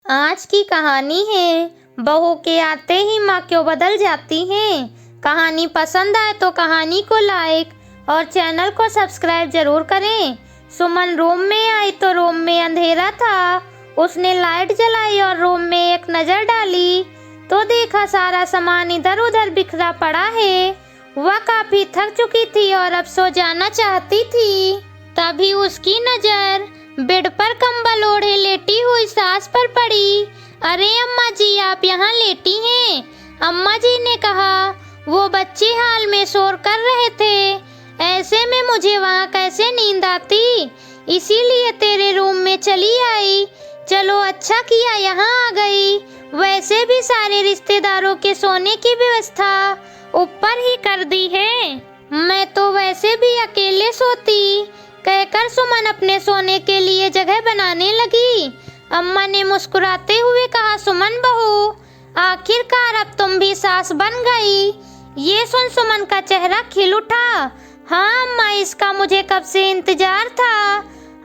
आज की कहानी है बहू के आते ही माँ क्यों बदल जाती है। कहानी पसंद आए तो कहानी को लाइक और चैनल को सब्सक्राइब जरूर करें। सुमन रूम में आई तो रूम में अंधेरा था। उसने लाइट जलाई और रूम में एक नजर डाली तो देखा सारा सामान इधर उधर बिखरा पड़ा है। वह काफी थक चुकी थी और अब सो जाना चाहती थी। तभी उसकी नजर बेड पर कंबल ओढ़े लेटी हुई सास पर पड़ी। अरे अम्मा जी, आप यहाँ लेटी हैं? अम्मा जी ने कहा। वो बच्चे हाल में शोर कर रहे थे, ऐसे में मुझे वहाँ कैसे नींद आती, इसीलिए तेरे रूम में चली आई। चलो अच्छा किया यहाँ आ गई। वैसे भी सारे रिश्तेदारों के सोने की व्यवस्था ऊपर ही कर दी है, मैं तो वैसे भी अकेले सोती, कहकर सुमन अपने सोने के लिए जगह बनाने लगी। अम्मा ने मुस्कुराते हुए कहा, सुमन बहू, आखिरकार अब तुम भी सास बन गई। ये सुन सुमन का चेहरा खिल उठा। हाँ अम्मा, इसका मुझे कब से इंतजार था।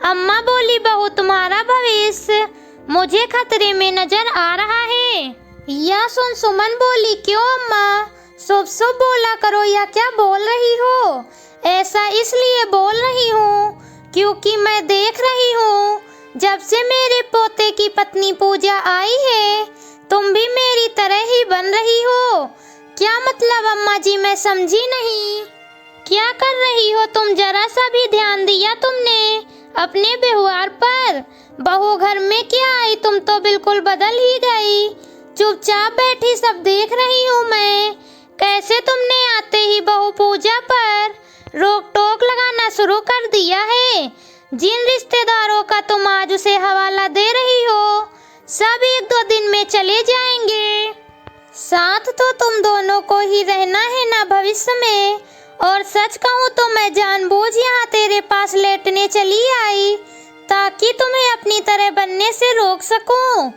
अम्मा बोली, बहू तुम्हारा भविष्य मुझे खतरे में नजर आ रहा है। यह सुन सुमन बोली, क्यों अम्मा, शुभ शुभ बोला करो, या क्या बोल रही हो? ऐसा इसलिए बोल रही हूँ क्योंकि मैं देख रही हूँ जब से मेरे पोते की पत्नी पूजा आई है, तुम भी मेरी तरह ही बन रही हो। क्या मतलब अम्मा जी, मैं समझी नहीं। क्या कर रही हो तुम? जरा सा भी ध्यान दिया तुमने अपने व्यवहार पर? बहू घर में क्या आई, तुम तो बिल्कुल बदल ही गई। चुपचाप बैठी सब देख रही हूँ मैं। कैसे तुमने आते ही बहू पूजा पर रोक टोक लगाना शुरू कर दिया है। जिन रिश्तेदारों का तुम आज उसे हवाला दे रही हो, सब एक दो दिन में चले जाएंगे। साथ तो तुम दोनों को ही रहना है ना भविष्य में। और सच कहूँ तो मैं जानबूझ यहाँ तेरे पास लेटने चली आई ताकि तुम्हें अपनी तरह बनने से रोक सकूं।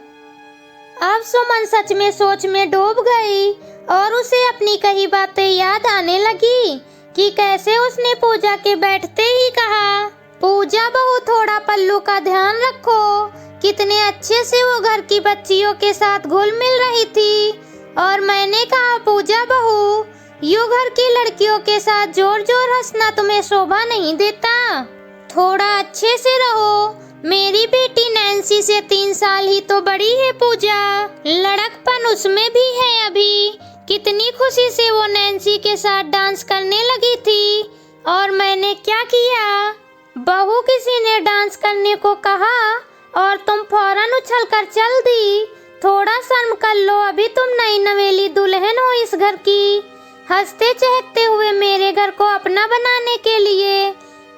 अब सुमन सच में सोच में डूब गई और उसे अपनी कही बातें याद आने लगी कि कैसे उसने पूजा के बैठते ही कहा, पूजा बहू थोड़ा पल्लू का ध्यान रखो। कितने अच्छे से वो घर की बच्चियों के साथ घुल मिल रही थी। और मैंने कहा, पूजा बहू, यूं घर की लड़कियों के साथ जोर जोर हंसना तुम्हें शोभा नहीं देता। थोड़ा अच्छे से रहो। मेरी बेटी नैन्सी से 3 साल ही तो बड़ी है पूजा, लड़कपन उसमें भी है अभी। कितनी खुशी से वो नैन्सी के साथ डांस करने लगी थी और मैंने क्या किया, बहू किसी ने डांस करने को कहा और तुम फौरन उछल कर चल दी। थोड़ा शर्म कर लो, अभी तुम नई नवेली दुल्हन हो इस घर की। हंसते चहकते हुए मेरे घर को अपना बनाने के लिए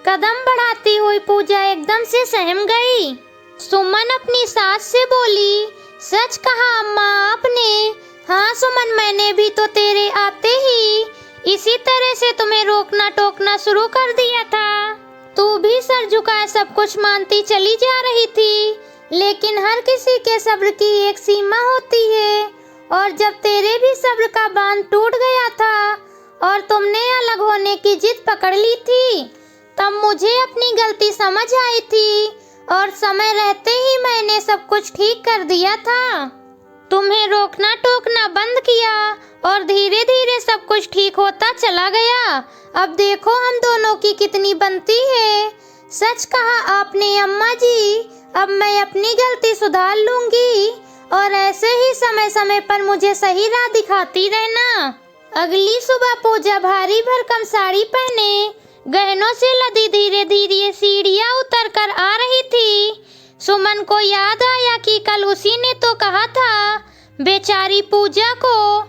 कदम बढ़ाती हुई पूजा एकदम से सहम गई। सुमन अपनी सास से बोली, सच कहा अम्मा आपने। हाँ सुमन, मैंने भी तो तेरे आते ही इसी तरह से तुम्हें रोकना टोकना शुरू कर दिया था। तू भी सर झुकाए सब कुछ मानती चली जा रही थी, लेकिन हर किसी के सब्र की एक सीमा होती है। और जब तेरे भी सब्र का बांध टूट गया था और तुमने अलग होने की जिद पकड़ ली थी, तब मुझे अपनी गलती समझ आई थी और समय रहते ही मैंने सब कुछ ठीक कर दिया था। तुम्हें रोकना टोकना बंद किया और धीरे धीरे सब कुछ ठीक होता चला गया। अब देखो हम दोनों की कितनी बनती है। सच कहा आपने अम्मा जी, अब मैं अपनी गलती सुधार लूंगी और ऐसे ही समय समय पर मुझे सही राह दिखाती रहना। अगली सुबह पूजा भारी भरकम साड़ी पहने गहनों से लदी धीरे धीरे सीढ़ियां उतर कर आ रही थी। सुमन को याद आया कि कल उसी ने तो कहा था बेचारी पूजा को,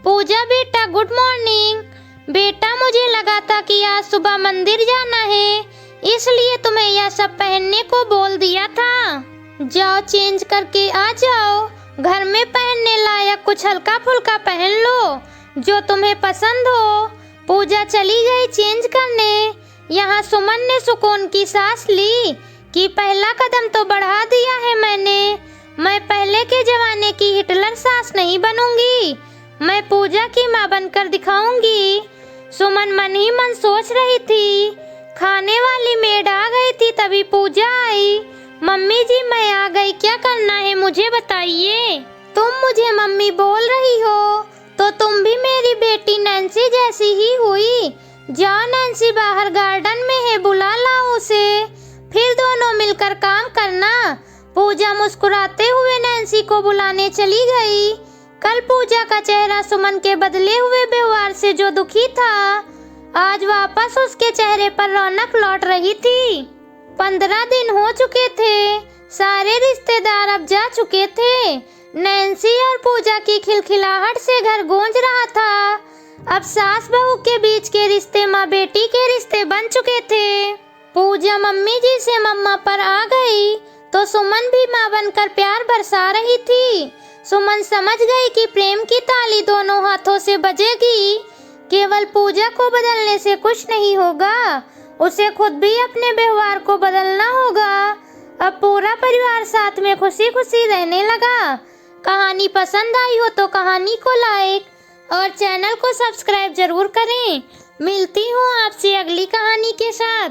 पूजा बेटा गुड मॉर्निंग। बेटा, मुझे लगा था कि आज सुबह मंदिर जाना है, इसलिए तुम्हें यह सब पहनने को बोल दिया था। जाओ चेंज करके आ जाओ, घर में पहनने लायक कुछ हल्का फुल्का पहन लो जो तुम्हें पसंद हो। पूजा चली गई चेंज करने। यहाँ सुमन ने सुकून की सांस ली कि पहला कदम तो बढ़ा दिया है मैंने। मैं पहले के जमाने की हिटलर सास नहीं बनूंगी, मैं पूजा की माँ बनकर दिखाऊंगी। सुमन मन ही मन सोच रही थी। खाने वाली मेड आ गई थी, तभी पूजा आई। मम्मी जी मैं आ गई, क्या करना है मुझे बताइए। तुम मुझे मम्मी बोल रही हो तो तुम भी मेरी बेटी नैन्सी जैसी ही हुई। जाओ नैन्सी बाहर गार्डन में है, बुला लाओ उसे, फिर दोनों मिलकर काम करना। पूजा मुस्कुराते हुए नैन्सी को बुलाने चली गई। कल पूजा का चेहरा सुमन के बदले हुए व्यवहार से जो दुखी था, आज वापस उसके चेहरे पर रौनक लौट रही थी। 15 दिन हो चुके थे, सारे रिश्तेदार अब जा चुके थे। नैन्सी और पूजा की खिलखिलाहट से घर गूंज रहा था। अब सास बहू के बीच के रिश्ते माँ बेटी के रिश्ते बन चुके थे। पूजा मम्मी जी से मम्मा पर आ गई तो सुमन भी माँ बनकर प्यार बरसा रही थी। सुमन समझ गई कि प्रेम की ताली दोनों हाथों से बजेगी। केवल पूजा को बदलने से कुछ नहीं होगा, उसे खुद भी अपने व्यवहार को बदलना होगा। अब पूरा परिवार साथ में खुशी खुशी रहने लगा। कहानी पसंद आई हो तो कहानी को लाइक और चैनल को सब्सक्राइब जरूर करें। मिलती हूँ आपसे अगली कहानी के साथ।